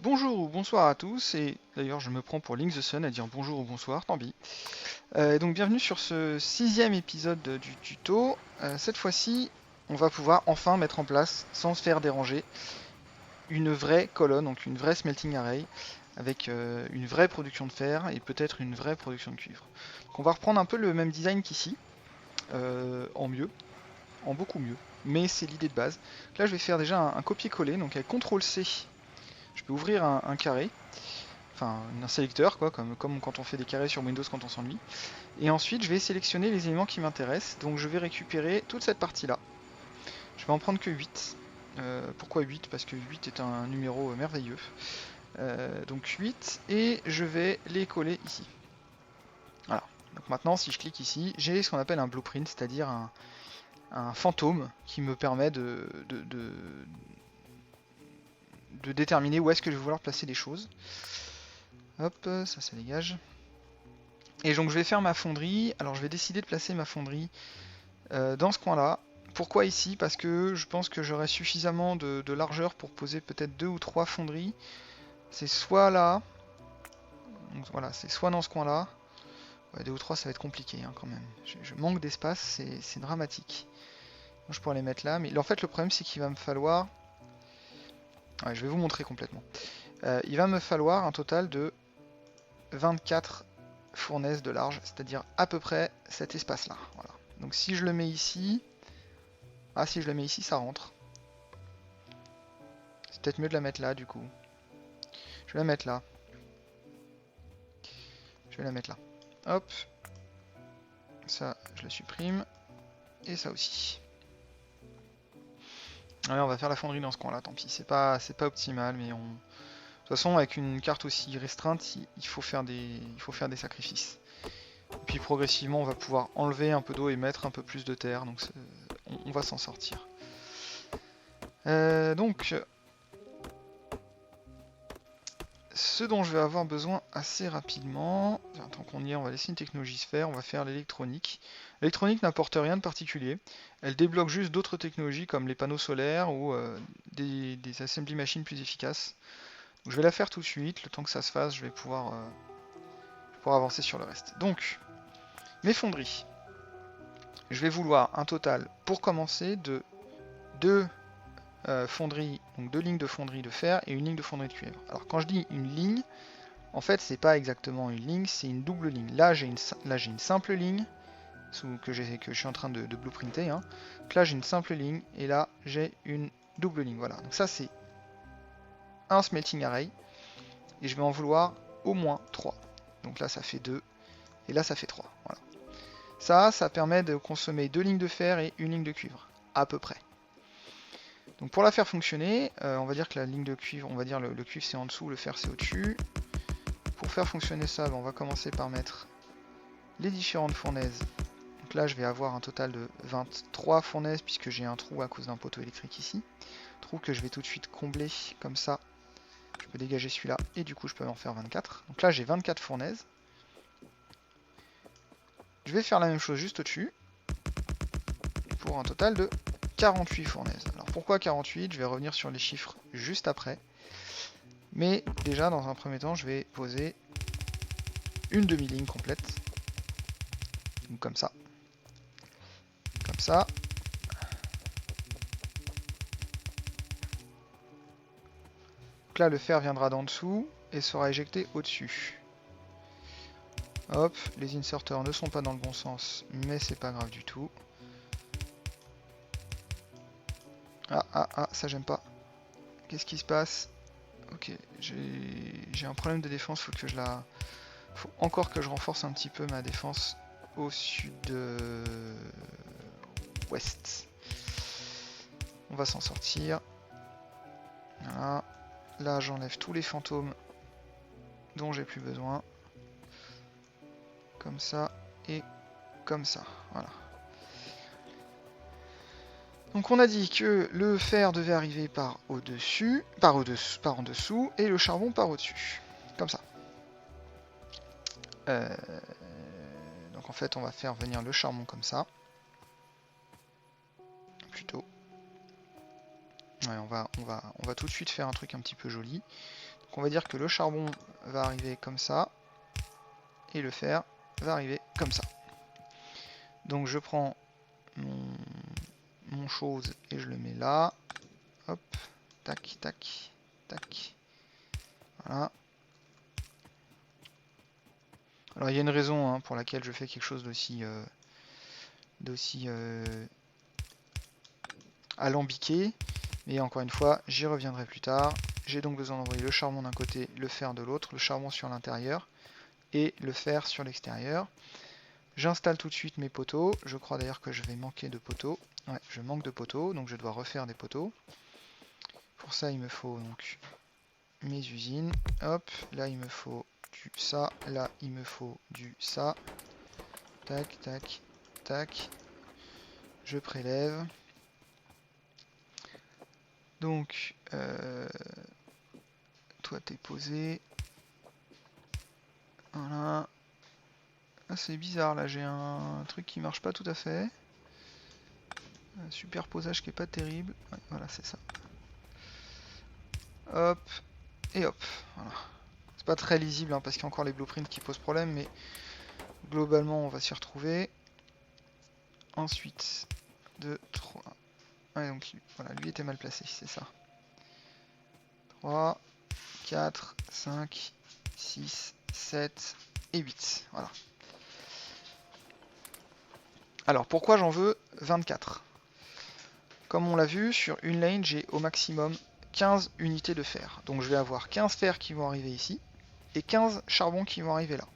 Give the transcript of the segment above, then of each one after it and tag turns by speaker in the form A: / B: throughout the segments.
A: Bonjour ou bonsoir à tous, et d'ailleurs je me prends pour Link the Sun à dire bonjour ou bonsoir, tant pis. Donc bienvenue sur ce sixième épisode du tuto. Cette fois-ci, on va pouvoir enfin mettre en place, sans se faire déranger, une vraie colonne, donc une vraie smelting array, avec une vraie production de fer et peut-être une vraie production de cuivre. Donc on va reprendre un peu le même design qu'ici, en mieux, en beaucoup mieux, mais c'est l'idée de base. Donc là je vais faire déjà un copier-coller, donc avec CTRL-C, je peux ouvrir un carré, enfin un sélecteur quoi, comme quand on fait des carrés sur Windows quand on s'ennuie. Et ensuite je vais sélectionner les éléments qui m'intéressent, donc je vais récupérer toute cette partie là. Je vais en prendre que 8. Pourquoi 8? Parce que 8 est un numéro merveilleux. Donc 8, et je vais les coller ici. Voilà. Donc maintenant si je clique ici, j'ai ce qu'on appelle un blueprint, c'est-à-dire un fantôme qui me permet de déterminer où est-ce que je vais vouloir placer les choses. Hop, ça dégage. Et donc je vais faire ma fonderie. Alors je vais décider de placer ma fonderie dans ce coin-là. Pourquoi ici? Parce que je pense que j'aurai suffisamment de largeur pour poser peut-être 2 ou 3 fonderies. C'est soit là, donc voilà, c'est soit dans ce coin-là. Ouais, 2 ou 3 ça va être compliqué hein, quand même. Je manque d'espace, c'est dramatique. Donc, je pourrais les mettre là, mais en fait le problème c'est qu'il va me falloir... Ouais, je vais vous montrer complètement. Il va me falloir un total de 24 fournaises de large, c'est-à-dire à peu près cet espace-là. Voilà. Donc si je le mets ici... Ah, si je le mets ici, ça rentre. C'est peut-être mieux de la mettre là, du coup. Je vais la mettre là. Je vais la mettre là. Hop. Ça, je la supprime. Et ça aussi. Allez, on va faire la fonderie dans ce coin-là, tant pis. C'est pas optimal, mais on... De toute façon, avec une carte aussi restreinte, il faut faire des sacrifices. Et puis progressivement, on va pouvoir enlever un peu d'eau et mettre un peu plus de terre, donc on va s'en sortir. Donc, ce dont je vais avoir besoin assez rapidement, tant qu'on y est, on va laisser une technologie se faire, on va faire l'électronique. L'électronique n'apporte rien de particulier, elle débloque juste d'autres technologies comme les panneaux solaires ou des assembly machines plus efficaces. Donc je vais la faire tout de suite, le temps que ça se fasse, je vais pouvoir avancer sur le reste. Donc, mes fonderies. Je vais vouloir un total, pour commencer, de 2 fonderies, donc 2 lignes de fonderie de fer et une ligne de fonderie de cuivre. Alors quand je dis une ligne, en fait, c'est pas exactement une ligne, c'est une double ligne. Là, j'ai une simple ligne que je suis en train de blueprinter. Hein. Donc là, j'ai une simple ligne et là, j'ai une double ligne. Voilà. Donc ça, c'est un smelting array et je vais en vouloir au moins 3. Donc là, ça fait 2 et là, ça fait 3. Voilà. Ça permet de consommer 2 lignes de fer et une ligne de cuivre, à peu près. Donc pour la faire fonctionner, on va dire que la ligne de cuivre, on va dire le cuivre c'est en dessous, le fer c'est au-dessus. Pour faire fonctionner ça, on va commencer par mettre les différentes fournaises. Donc là, je vais avoir un total de 23 fournaises puisque j'ai un trou à cause d'un poteau électrique ici. Trou que je vais tout de suite combler comme ça. Je peux dégager celui-là et du coup, je peux en faire 24. Donc là, j'ai 24 fournaises. Je vais faire la même chose juste au-dessus pour un total de 48 fournaises. Alors pourquoi 48? Je vais revenir sur les chiffres juste après. Mais déjà, dans un premier temps, je vais poser une demi-ligne complète. Donc comme ça. Comme ça. Donc là, le fer viendra d'en dessous et sera éjecté au-dessus. Hop, les inserteurs ne sont pas dans le bon sens, mais c'est pas grave du tout. Ah, ça j'aime pas. Qu'est-ce qui se passe? Ok, j'ai un problème de défense, faut encore que je renforce un petit peu ma défense au sud-ouest. On va s'en sortir. Voilà. Là, j'enlève tous les fantômes dont j'ai plus besoin. Comme ça et comme ça. Voilà. Donc on a dit que le fer devait arriver par au-dessus, par en dessous, et le charbon par au-dessus. Comme ça. Donc en fait on va faire venir le charbon comme ça. Plutôt. Ouais, on va tout de suite faire un truc un petit peu joli. Donc on va dire que le charbon va arriver comme ça, et le fer va arriver comme ça. Donc je prends mon chose et je le mets là. Hop, tac, tac, tac. Voilà. Alors il y a une raison hein, pour laquelle je fais quelque chose d'aussi alambiqué. Mais encore une fois, j'y reviendrai plus tard. J'ai donc besoin d'envoyer le charbon d'un côté, le fer de l'autre, le charbon sur l'intérieur et le fer sur l'extérieur. J'installe tout de suite mes poteaux. Je crois d'ailleurs que je vais manquer de poteaux. Ouais, je manque de poteaux, donc je dois refaire des poteaux. Pour ça, il me faut donc mes usines. Hop, là il me faut du ça, là il me faut du ça. Tac, tac, tac. Je prélève. Donc, toi t'es posé. Voilà. Ah, c'est bizarre là, j'ai un truc qui marche pas tout à fait. Un superposage qui est pas terrible. Ouais, voilà, c'est ça. Hop, et hop. Voilà. C'est pas très lisible hein, parce qu'il y a encore les blueprints qui posent problème, mais globalement on va s'y retrouver. Ensuite, 2, 3. Ouais, donc voilà, lui était mal placé, c'est ça. 3, 4, 5, 6, 7 et 8. Voilà. Alors, pourquoi j'en veux 24? Comme on l'a vu, sur une lane, j'ai au maximum 15 unités de fer. Donc je vais avoir 15 fers qui vont arriver ici, et 15 charbons qui vont arriver là.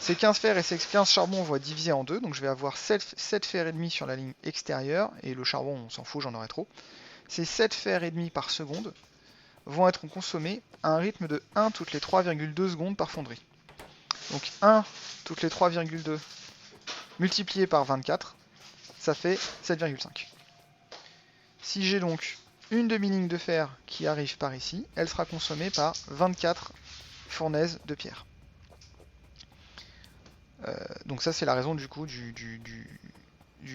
A: Ces 15 fers et ces 15 charbons vont être divisés en deux, donc je vais avoir 7 fers et demi sur la ligne extérieure, et le charbon, on s'en fout, j'en aurai trop. Ces 7 fers et demi par seconde vont être consommés à un rythme de 1 toutes les 3,2 secondes par fonderie. Donc 1 toutes les 3,2 multiplié par 24, ça fait 7,5. Si j'ai donc une demi-ligne de fer qui arrive par ici, elle sera consommée par 24 fournaises de pierre. Donc ça c'est la raison du coup du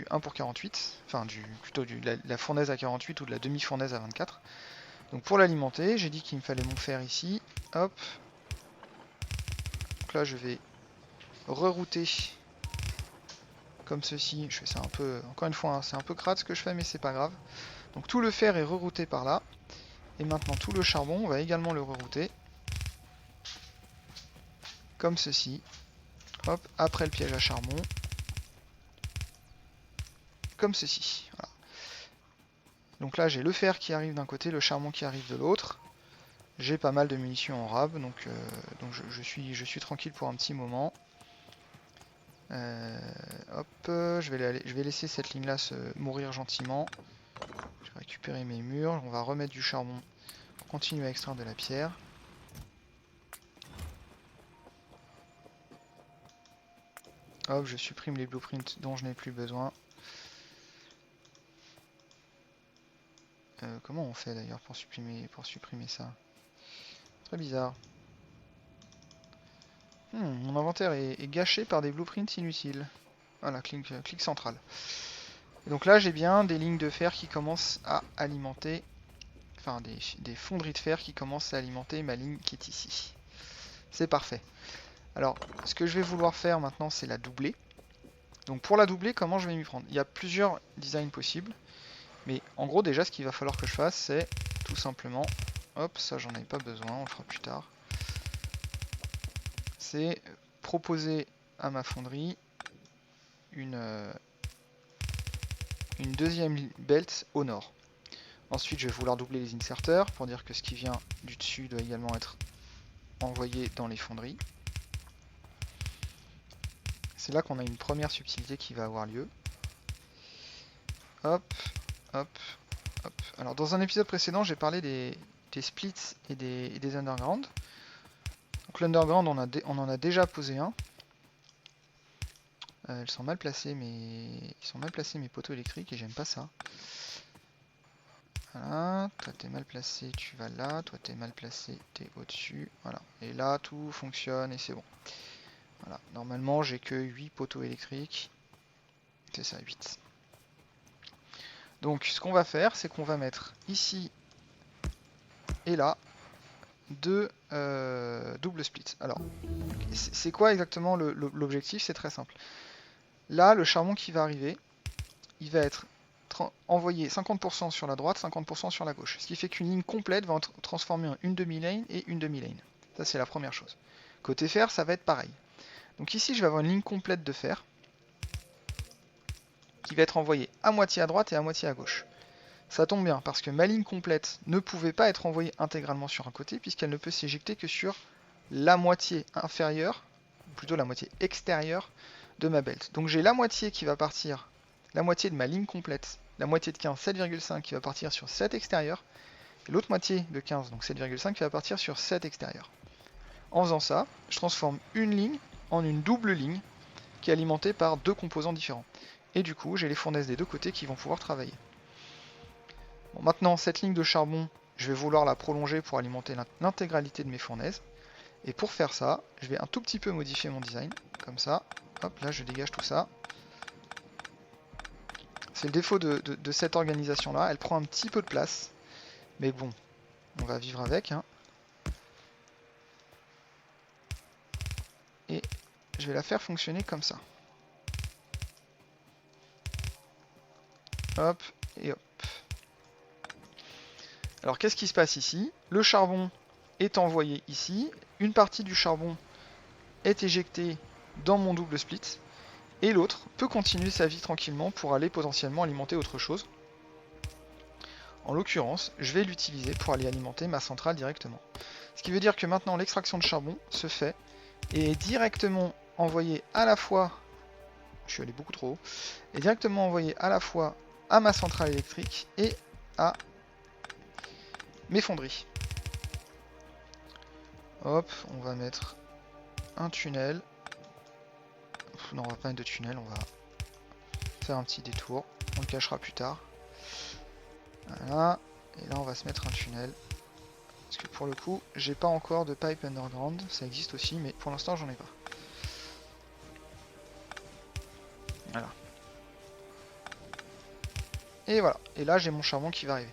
A: 1 pour 48, enfin plutôt la fournaise à 48 ou de la demi-fournaise à 24. Donc pour l'alimenter, j'ai dit qu'il me fallait mon fer ici. Hop. Donc là je vais rerouter comme ceci. Je fais ça un peu, encore une fois, hein, c'est un peu crade ce que je fais, mais c'est pas grave. Donc tout le fer est rerouté par là. Et maintenant tout le charbon, on va également le rerouter. Comme ceci. Hop, après le piège à charbon. Comme ceci. Voilà. Donc là j'ai le fer qui arrive d'un côté, le charbon qui arrive de l'autre. J'ai pas mal de munitions en rab, donc je suis tranquille pour un petit moment. Hop, je vais laisser cette ligne là se mourir gentiment. Je vais récupérer mes murs, on va remettre du charbon pour continuer à extraire de la pierre. Hop, je supprime les blueprints dont je n'ai plus besoin. Comment on fait d'ailleurs pour supprimer ça? Très bizarre. Mon inventaire est gâché par des blueprints inutiles. Voilà, clic central. Et donc là j'ai bien des lignes de fer qui commencent à alimenter, enfin des fonderies de fer qui commencent à alimenter ma ligne qui est ici. C'est parfait. Alors ce que je vais vouloir faire maintenant c'est la doubler. Donc pour la doubler, comment je vais m'y prendre? Il y a plusieurs designs possibles. Mais en gros déjà ce qu'il va falloir que je fasse c'est tout simplement, hop ça j'en ai pas besoin, on le fera plus tard. C'est proposer à ma fonderie une deuxième belt au nord. Ensuite je vais vouloir doubler les inserteurs pour dire que ce qui vient du dessus doit également être envoyé dans les fonderies. C'est là qu'on a une première subtilité qui va avoir lieu. Hop, hop, hop. Alors dans un épisode précédent j'ai parlé des splits et des underground. Donc l'underground on en a déjà posé un. Ils sont mal placés mes poteaux électriques et j'aime pas ça. Voilà, toi t'es mal placé, tu vas là, toi t'es mal placé, t'es au-dessus, voilà. Et là tout fonctionne et c'est bon. Voilà, normalement j'ai que 8 poteaux électriques. C'est ça, 8. Donc ce qu'on va faire, c'est qu'on va mettre ici et là de double split. Alors, c'est quoi exactement l'objectif? C'est très simple. Là, le charbon qui va arriver, il va être envoyé 50% sur la droite, 50% sur la gauche. Ce qui fait qu'une ligne complète va être transformée en une demi-lane et une demi-lane. Ça, c'est la première chose. Côté fer, ça va être pareil. Donc ici, je vais avoir une ligne complète de fer qui va être envoyée à moitié à droite et à moitié à gauche. Ça tombe bien, parce que ma ligne complète ne pouvait pas être envoyée intégralement sur un côté, puisqu'elle ne peut s'éjecter que sur la moitié inférieure, ou plutôt la moitié extérieure de ma belt. Donc j'ai la moitié qui va partir, la moitié de ma ligne complète, la moitié de 15, 7,5 qui va partir sur cette extérieure, et l'autre moitié de 15, donc 7,5 qui va partir sur cette extérieure. En faisant ça, je transforme une ligne en une double ligne qui est alimentée par deux composants différents. Et du coup, j'ai les fournaises des deux côtés qui vont pouvoir travailler. Bon, maintenant, cette ligne de charbon, je vais vouloir la prolonger pour alimenter l'intégralité de mes fournaises. Et pour faire ça, je vais un tout petit peu modifier mon design, comme ça. Hop, là je dégage tout ça. C'est le défaut de cette organisation-là, elle prend un petit peu de place. Mais bon, on va vivre avec. Hein. Et je vais la faire fonctionner comme ça. Hop, et hop. Alors qu'est-ce qui se passe ici? Le charbon est envoyé ici. Une partie du charbon est éjectée dans mon double split. Et l'autre peut continuer sa vie tranquillement pour aller potentiellement alimenter autre chose. En l'occurrence, je vais l'utiliser pour aller alimenter ma centrale directement. Ce qui veut dire que maintenant l'extraction de charbon se fait et est directement envoyée à la fois, je suis allé beaucoup trop haut, est directement envoyée à la fois à ma centrale électrique et à mes fonderies. Hop, on va mettre un tunnel. Non, on va pas mettre de tunnel, on va faire un petit détour. On le cachera plus tard. Voilà. Et là, on va se mettre un tunnel. Parce que pour le coup, j'ai pas encore de pipe underground. Ça existe aussi, mais pour l'instant, j'en ai pas. Voilà. Et voilà. Et là, j'ai mon charbon qui va arriver.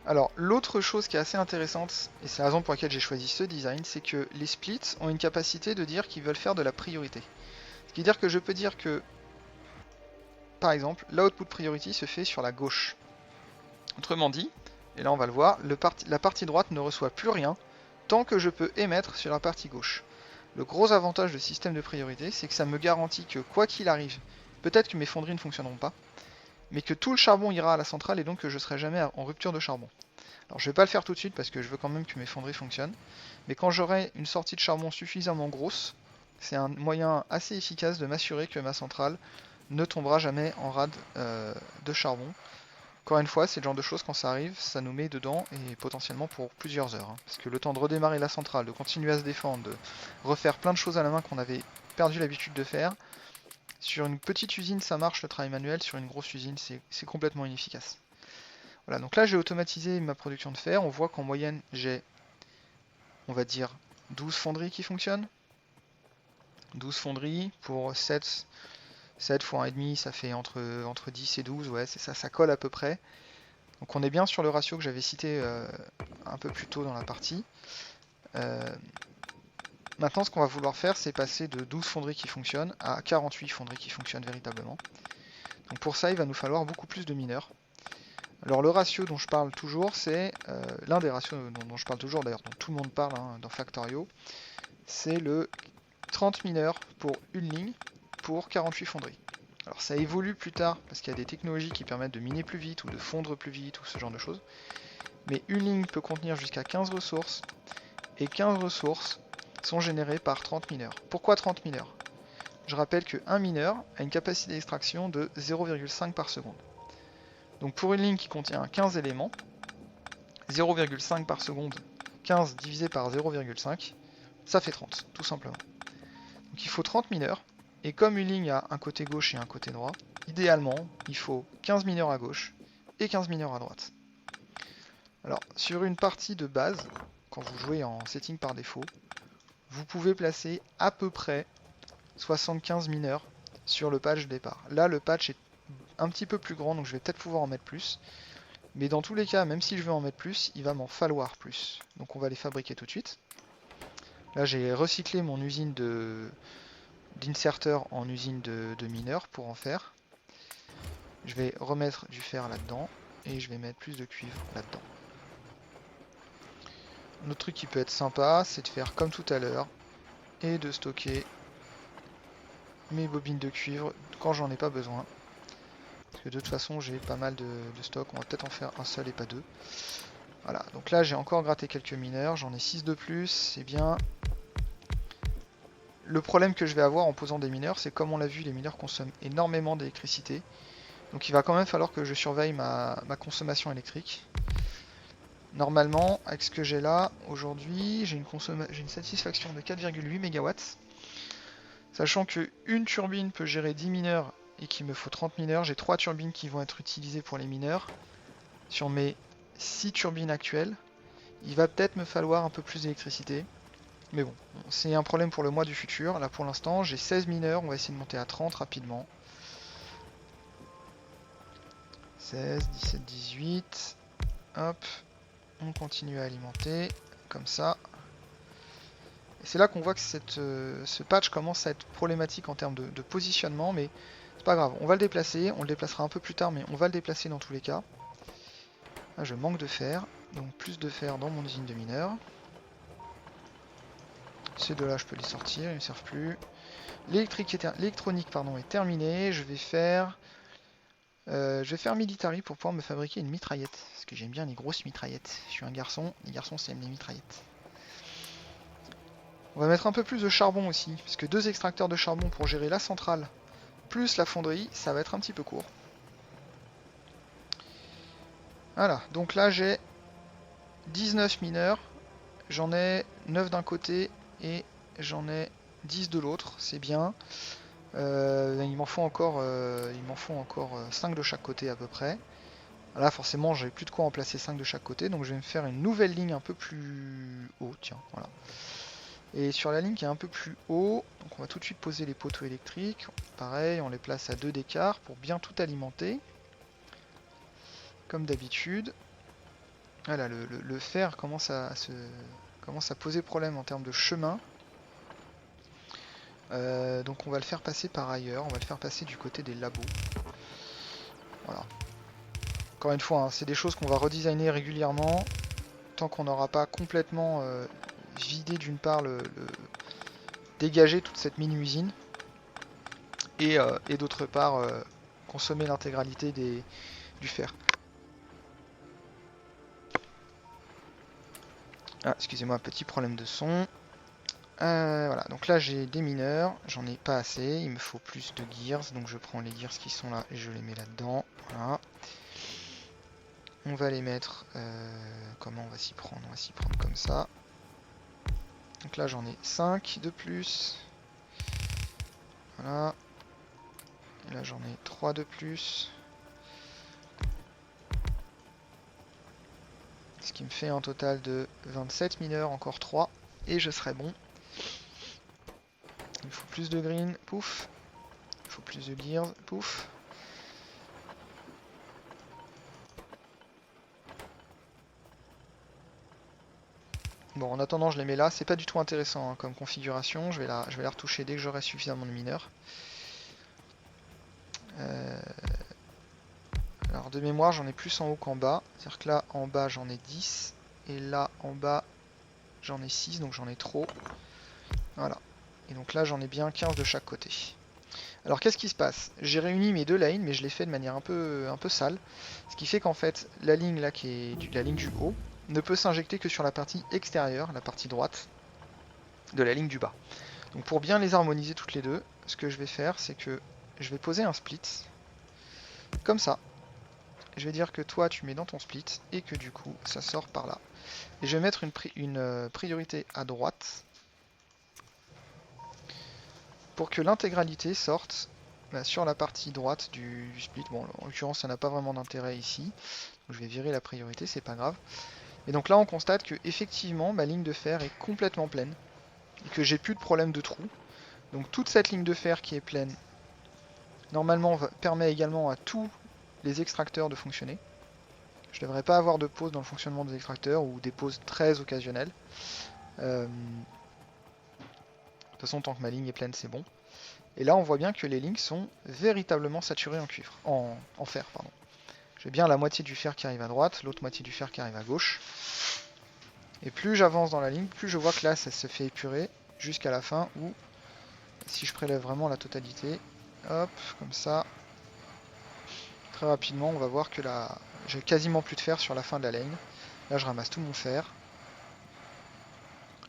A: Alors, l'autre chose qui est assez intéressante, et c'est la raison pour laquelle j'ai choisi ce design, c'est que les splits ont une capacité de dire qu'ils veulent faire de la priorité. Ce qui veut dire que je peux dire que, par exemple, l'output priority se fait sur la gauche. Autrement dit, et là on va le voir, la partie droite ne reçoit plus rien tant que je peux émettre sur la partie gauche. Le gros avantage du système de priorité, c'est que ça me garantit que quoi qu'il arrive, peut-être que mes fonderies ne fonctionneront pas, mais que tout le charbon ira à la centrale et donc que je ne serai jamais en rupture de charbon. Alors je vais pas le faire tout de suite parce que je veux quand même que mes fonderies fonctionnent, mais quand j'aurai une sortie de charbon suffisamment grosse, c'est un moyen assez efficace de m'assurer que ma centrale ne tombera jamais en rade de charbon. Encore une fois, c'est le genre de choses, quand ça arrive, ça nous met dedans et potentiellement pour plusieurs heures. Hein, parce que le temps de redémarrer la centrale, de continuer à se défendre, de refaire plein de choses à la main qu'on avait perdu l'habitude de faire. Sur une petite usine, ça marche le travail manuel. Sur une grosse usine, c'est complètement inefficace. Voilà, donc là, j'ai automatisé ma production de fer. On voit qu'en moyenne, j'ai, on va dire, 12 fonderies qui fonctionnent. 12 fonderies pour 7 fois 1,5, ça fait entre 10 et 12, ouais, c'est ça, ça colle à peu près. Donc on est bien sur le ratio que j'avais cité un peu plus tôt dans la partie. Maintenant, ce qu'on va vouloir faire, c'est passer de 12 fonderies qui fonctionnent à 48 fonderies qui fonctionnent véritablement. Donc pour ça, il va nous falloir beaucoup plus de mineurs. Alors le ratio dont je parle toujours, c'est l'un des ratios dont je parle toujours, d'ailleurs dont tout le monde parle hein, dans Factorio, c'est le 30 mineurs pour une ligne pour 48 fonderies. Alors ça évolue plus tard parce qu'il y a des technologies qui permettent de miner plus vite ou de fondre plus vite ou ce genre de choses. Mais une ligne peut contenir jusqu'à 15 ressources et 15 ressources sont générées par 30 mineurs. Pourquoi 30 mineurs? Je rappelle qu'un mineur a une capacité d'extraction de 0,5 par seconde. Donc pour une ligne qui contient 15 éléments, 0,5 par seconde, 15 divisé par 0,5, ça fait 30, tout simplement. Donc il faut 30 mineurs. Et comme une ligne a un côté gauche et un côté droit, idéalement, il faut 15 mineurs à gauche et 15 mineurs à droite. Alors, sur une partie de base, quand vous jouez en setting par défaut, vous pouvez placer à peu près 75 mineurs sur le patch départ. Là, le patch est un petit peu plus grand, donc je vais peut-être pouvoir en mettre plus. Mais dans tous les cas, même si je veux en mettre plus, il va m'en falloir plus. Donc on va les fabriquer tout de suite. Là j'ai recyclé mon usine d'inserteur en usine de mineurs pour en faire. Je vais remettre du fer là-dedans et je vais mettre plus de cuivre là-dedans. Un autre truc qui peut être sympa, c'est de faire comme tout à l'heure et de stocker mes bobines de cuivre quand j'en ai pas besoin. Parce que de toute façon j'ai pas mal de stock, on va peut-être en faire un seul et pas deux. Voilà, donc là j'ai encore gratté quelques mineurs, j'en ai 6 de plus, c'est bien. Le problème que je vais avoir en posant des mineurs, c'est comme on l'a vu, les mineurs consomment énormément d'électricité. Donc il va quand même falloir que je surveille ma consommation électrique. Normalement, avec ce que j'ai là, aujourd'hui, j'ai une satisfaction de 4,8 MW. Sachant que une turbine peut gérer 10 mineurs et qu'il me faut 30 mineurs, j'ai 3 turbines qui vont être utilisées pour les mineurs. Sur mes 6 turbines actuelles, il va peut-être me falloir un peu plus d'électricité. Mais bon, c'est un problème pour le mois du futur. Là pour l'instant, j'ai 16 mineurs, on va essayer de monter à 30 rapidement. 16, 17, 18. Hop, on continue à alimenter, comme ça. Et c'est là qu'on voit que ce patch commence à être problématique en termes de positionnement, mais c'est pas grave. On va le déplacer, on le déplacera un peu plus tard, mais on va le déplacer dans tous les cas. Là, je manque de fer, donc plus de fer dans mon usine de mineurs. Ces deux-là, je peux les sortir, ils ne me servent plus. L'électronique est terminée. Je vais faire Military pour pouvoir me fabriquer une mitraillette. Parce que j'aime bien les grosses mitraillettes. Je suis un garçon, les garçons s'aiment les mitraillettes. On va mettre un peu plus de charbon aussi. Parce que 2 extracteurs de charbon pour gérer la centrale plus la fonderie, ça va être un petit peu court. Voilà, donc là j'ai 19 mineurs. J'en ai 9 d'un côté et j'en ai 10 de l'autre, c'est bien. Il m'en faut encore 5 de chaque côté à peu près. Là forcément j'ai plus de quoi en placer 5 de chaque côté, donc je vais me faire une nouvelle ligne un peu plus haut, tiens, voilà. Et sur la ligne qui est un peu plus haut, donc on va tout de suite poser les poteaux électriques. Pareil, on les place à 2 d'écart pour bien tout alimenter. Comme d'habitude. Voilà, le fer commence à poser problème en termes de chemin. Donc on va le faire passer par ailleurs, on va le faire passer du côté des labos. Voilà. Encore une fois, hein, c'est des choses qu'on va redesigner régulièrement, tant qu'on n'aura pas complètement vidé d'une part dégagé toute cette mini-usine, et d'autre part consommer l'intégralité du fer. Ah, excusez-moi, petit problème de son. Voilà, donc là j'ai des mineurs, j'en ai pas assez, il me faut plus de gears, donc je prends les gears qui sont là et je les mets là-dedans. Voilà. On va les mettre, comment on va s'y prendre? On va s'y prendre comme ça. Donc là j'en ai 5 de plus. Voilà. Et là j'en ai 3 de plus. Ce qui me fait un total de 27 mineurs, encore 3. Et je serai bon. Il faut plus de green, pouf. Il faut plus de gears, pouf. Bon, en attendant, je les mets là. C'est pas du tout intéressant hein, comme configuration. Je vais la retoucher dès que j'aurai suffisamment de mineurs. Alors, de mémoire, j'en ai plus en haut qu'en bas. C'est-à-dire que là, en bas, j'en ai 10. Et là, en bas, j'en ai 6. Donc, j'en ai trop. Voilà. Et donc là, j'en ai bien 15 de chaque côté. Alors, qu'est-ce qui se passe? J'ai réuni mes deux lines, mais je l'ai fait de manière un peu sale. Ce qui fait qu'en fait, la ligne là, qui est la ligne du haut, ne peut s'injecter que sur la partie extérieure, la partie droite de la ligne du bas. Donc pour bien les harmoniser toutes les deux, ce que je vais faire, c'est que je vais poser un split, comme ça. Je vais dire que toi tu mets dans ton split, et que du coup ça sort par là. Et je vais mettre une priorité à droite, pour que l'intégralité sorte sur la partie droite du split. Bon, en l'occurrence ça n'a pas vraiment d'intérêt ici, donc je vais virer la priorité, c'est pas grave. Et donc là on constate que effectivement ma ligne de fer est complètement pleine et que j'ai plus de problème de trou. Donc toute cette ligne de fer qui est pleine normalement permet également à tous les extracteurs de fonctionner. Je devrais pas avoir de pause dans le fonctionnement des extracteurs ou des pauses très occasionnelles. De toute façon, tant que ma ligne est pleine, c'est bon. Et là, on voit bien que les lignes sont véritablement saturées en cuivre, en fer, pardon. J'ai bien la moitié du fer qui arrive à droite, l'autre moitié du fer qui arrive à gauche. Et plus j'avance dans la ligne, plus je vois que là, ça se fait épurer jusqu'à la fin où, si je prélève vraiment la totalité, hop, comme ça, très rapidement, on va voir que là, j'ai quasiment plus de fer sur la fin de la ligne. Là, je ramasse tout mon fer.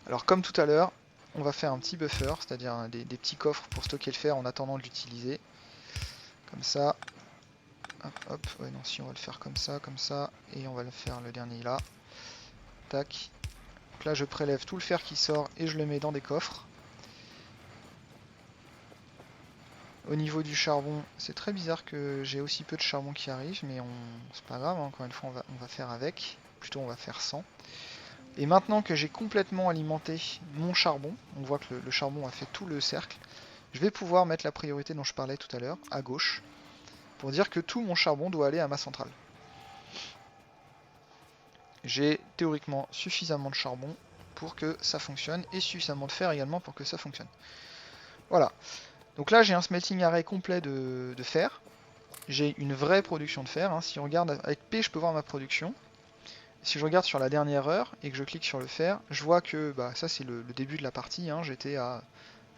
A: Alors, comme tout à l'heure, on va faire un petit buffer, c'est-à-dire des petits coffres pour stocker le fer en attendant de l'utiliser. Comme ça. Hop, hop. Ouais, non, si on va le faire comme ça, et on va le faire le dernier là. Tac. Donc là, je prélève tout le fer qui sort et je le mets dans des coffres. Au niveau du charbon, c'est très bizarre que j'ai aussi peu de charbon qui arrive, mais c'est pas grave, hein, encore une fois, on va faire avec. Plutôt, on va faire sans. Et maintenant que j'ai complètement alimenté mon charbon, on voit que le charbon a fait tout le cercle, je vais pouvoir mettre la priorité dont je parlais tout à l'heure, à gauche, pour dire que tout mon charbon doit aller à ma centrale. J'ai théoriquement suffisamment de charbon pour que ça fonctionne, et suffisamment de fer également pour que ça fonctionne. Voilà. Donc là, j'ai un smelting array complet de fer. J'ai une vraie production de fer. Hein. Si on regarde avec P, je peux voir ma production. Si je regarde sur la dernière heure et que je clique sur le fer, je vois que ça c'est le début de la partie. Hein. J'étais à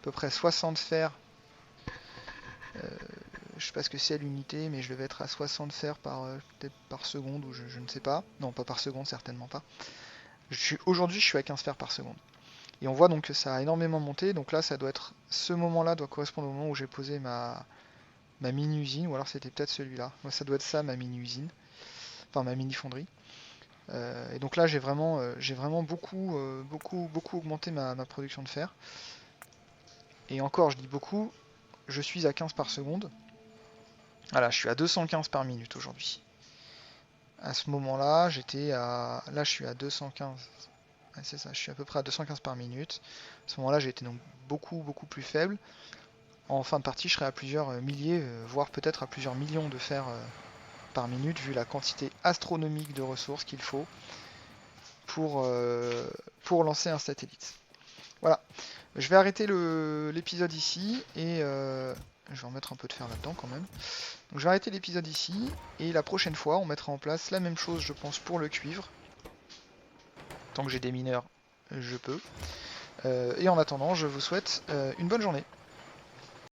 A: peu près 60 fer. Je sais pas ce que c'est l'unité, mais je devais être à 60 fer peut-être par seconde ou je ne sais pas. Non, pas par seconde, certainement pas. Aujourd'hui, je suis à 15 fer par seconde. Et on voit donc que ça a énormément monté. Donc là, ça doit être ce moment-là doit correspondre au moment où j'ai posé ma mini-usine, ou alors c'était peut-être celui-là. Moi, ça doit être ça, ma mini-usine. Enfin, ma mini-fonderie. Et donc là, j'ai vraiment beaucoup augmenté ma production de fer. Et encore, je dis beaucoup, je suis à 15 par seconde. Voilà, je suis à 215 par minute aujourd'hui. À ce moment-là, j'étais à... Là, je suis à 215. Ouais, c'est ça, je suis à peu près à 215 par minute. À ce moment-là, j'ai été donc beaucoup plus faible. En fin de partie, je serais à plusieurs milliers, voire peut-être à plusieurs millions de fer par minute, vu la quantité astronomique de ressources qu'il faut pour lancer un satellite. Voilà, je vais arrêter l'épisode ici, et je vais en mettre un peu de fer là-dedans quand même. Donc je vais arrêter l'épisode ici, et la prochaine fois, on mettra en place la même chose, je pense, pour le cuivre. Tant que j'ai des mineurs, je peux. Et en attendant, je vous souhaite une bonne journée.